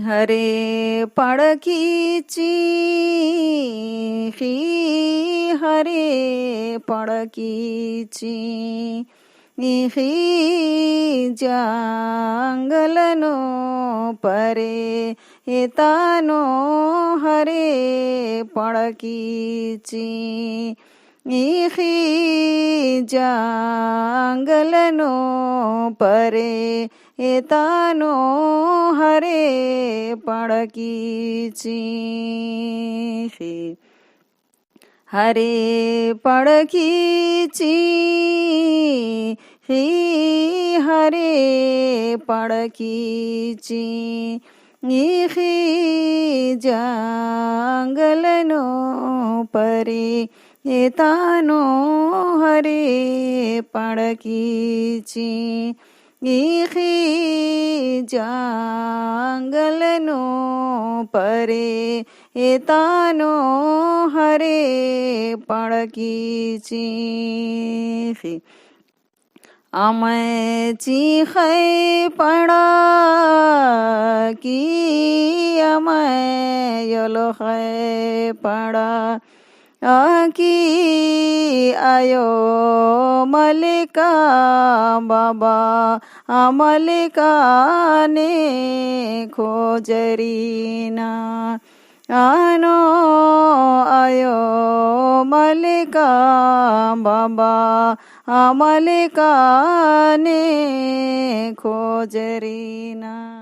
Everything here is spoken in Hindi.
हरे पड़कीची हरे पड़कीची जंगलनो परे एतानो हरे पड़कीची जंगलनो परे एतानो हरे पड़कीची हरे पड़कीची हरे पड़कीची जंगलनो परे एतानो हरे पड़कीची जंगलनो परे एतानो हरे पड़कीची अमची खै पड़ा की यलो खै पड़ा की आयो मलिका बाबा मलिका ने खोजरीना आनो आयो मलिका बाबा मलिका ने खोजरीना।